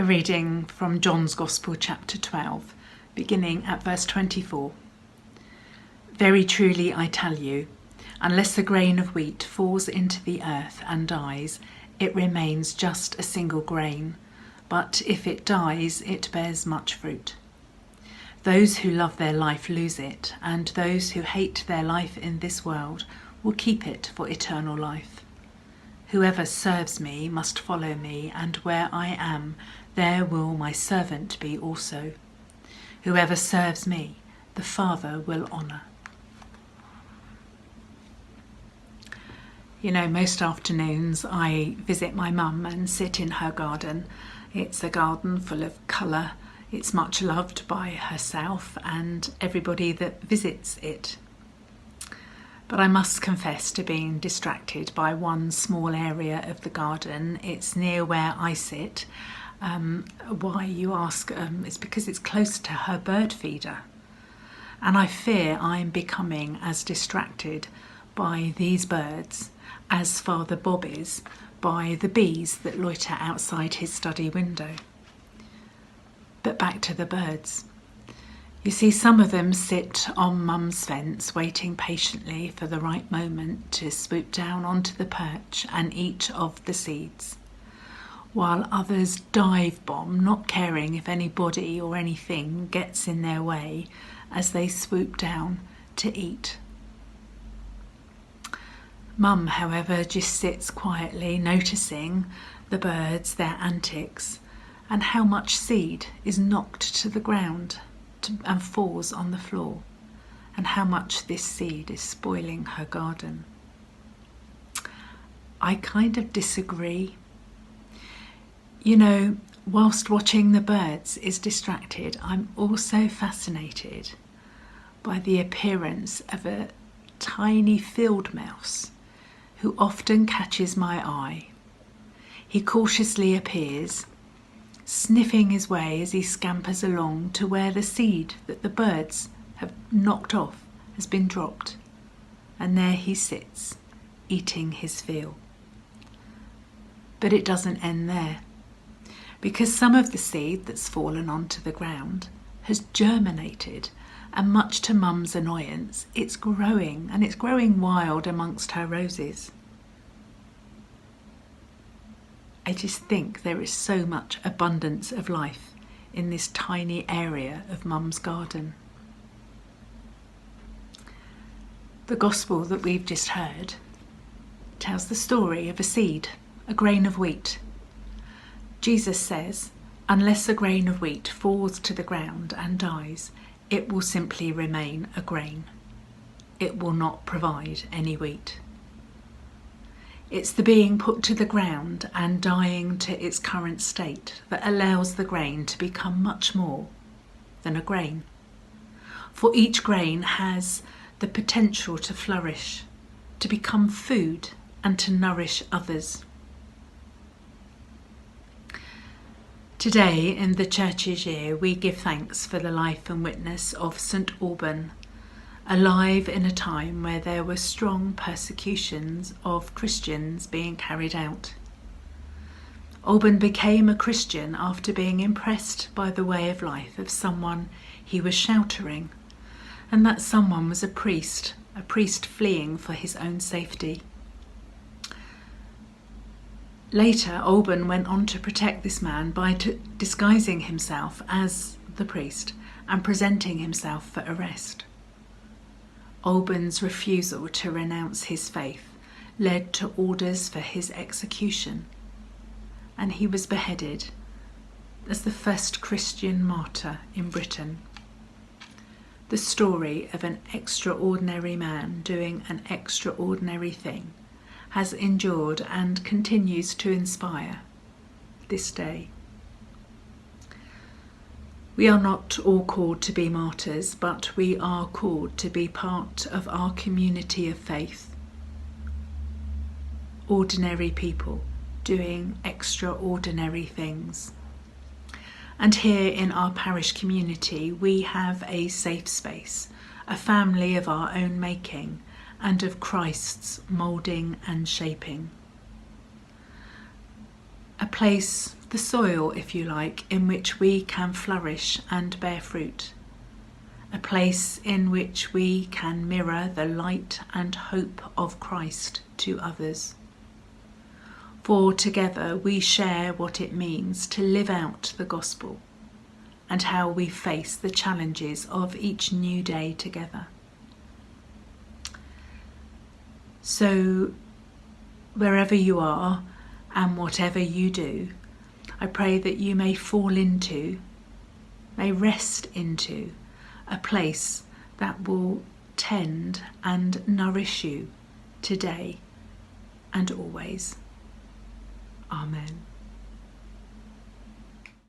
A reading from John's Gospel, chapter 12, beginning at verse 24. Very truly I tell you, unless a grain of wheat falls into the earth and dies, it remains just a single grain, but if it dies, it bears much fruit. Those who love their life lose it, and those who hate their life in this world will keep it for eternal life. Whoever serves me must follow me, and where I am, there will my servant be also. Whoever serves me, the Father will honour. You know, most afternoons I visit my mum and sit in her garden. It's a garden full of colour. It's much loved by herself and everybody that visits it. But I must confess to being distracted by one small area of the garden. It's near where I sit. Why, you ask? It's because it's close to her bird feeder. And I fear I'm becoming as distracted by these birds as Father Bob is by the bees that loiter outside his study window. But back to the birds. You see, some of them sit on Mum's fence waiting patiently for the right moment to swoop down onto the perch and eat of the seeds, while others dive bomb, not caring if anybody or anything gets in their way as they swoop down to eat. Mum, however, just sits quietly noticing the birds, their antics, and how much seed is knocked to the ground and falls on the floor, and how much this seed is spoiling her garden. I kind of disagree. You know, whilst watching the birds is distracted, I'm also fascinated by the appearance of a tiny field mouse who often catches my eye. He cautiously appears, sniffing his way as he scampers along to where the seed that the birds have knocked off has been dropped, and there he sits, eating his fill. But it doesn't end there, because some of the seed that's fallen onto the ground has germinated, and much to Mum's annoyance, it's growing, and it's growing wild amongst her roses. I just think there is so much abundance of life in this tiny area of Mum's garden. The Gospel that we've just heard tells the story of a seed, a grain of wheat. Jesus says, unless a grain of wheat falls to the ground and dies, it will simply remain a grain. It will not provide any wheat. It's the being put to the ground and dying to its current state that allows the grain to become much more than a grain. For each grain has the potential to flourish, to become food and to nourish others. Today in the Church's year we give thanks for the life and witness of St. Alban, alive in a time where there were strong persecutions of Christians being carried out. Alban became a Christian after being impressed by the way of life of someone he was sheltering, and that someone was a priest fleeing for his own safety. Later, Alban went on to protect this man by disguising himself as the priest and presenting himself for arrest. Alban's refusal to renounce his faith led to orders for his execution, and he was beheaded as the first Christian martyr in Britain. The story of an extraordinary man doing an extraordinary thing has endured and continues to inspire this day. We are not all called to be martyrs, but we are called to be part of our community of faith. Ordinary people doing extraordinary things. And here in our parish community, we have a safe space, a family of our own making, and of Christ's moulding and shaping. A place the soil, if you like, in which we can flourish and bear fruit, a place in which we can mirror the light and hope of Christ to others. For together we share what it means to live out the gospel and how we face the challenges of each new day together. So, wherever you are and whatever you do, I pray that you may fall into, may rest into a place that will tend and nourish you today and always. Amen.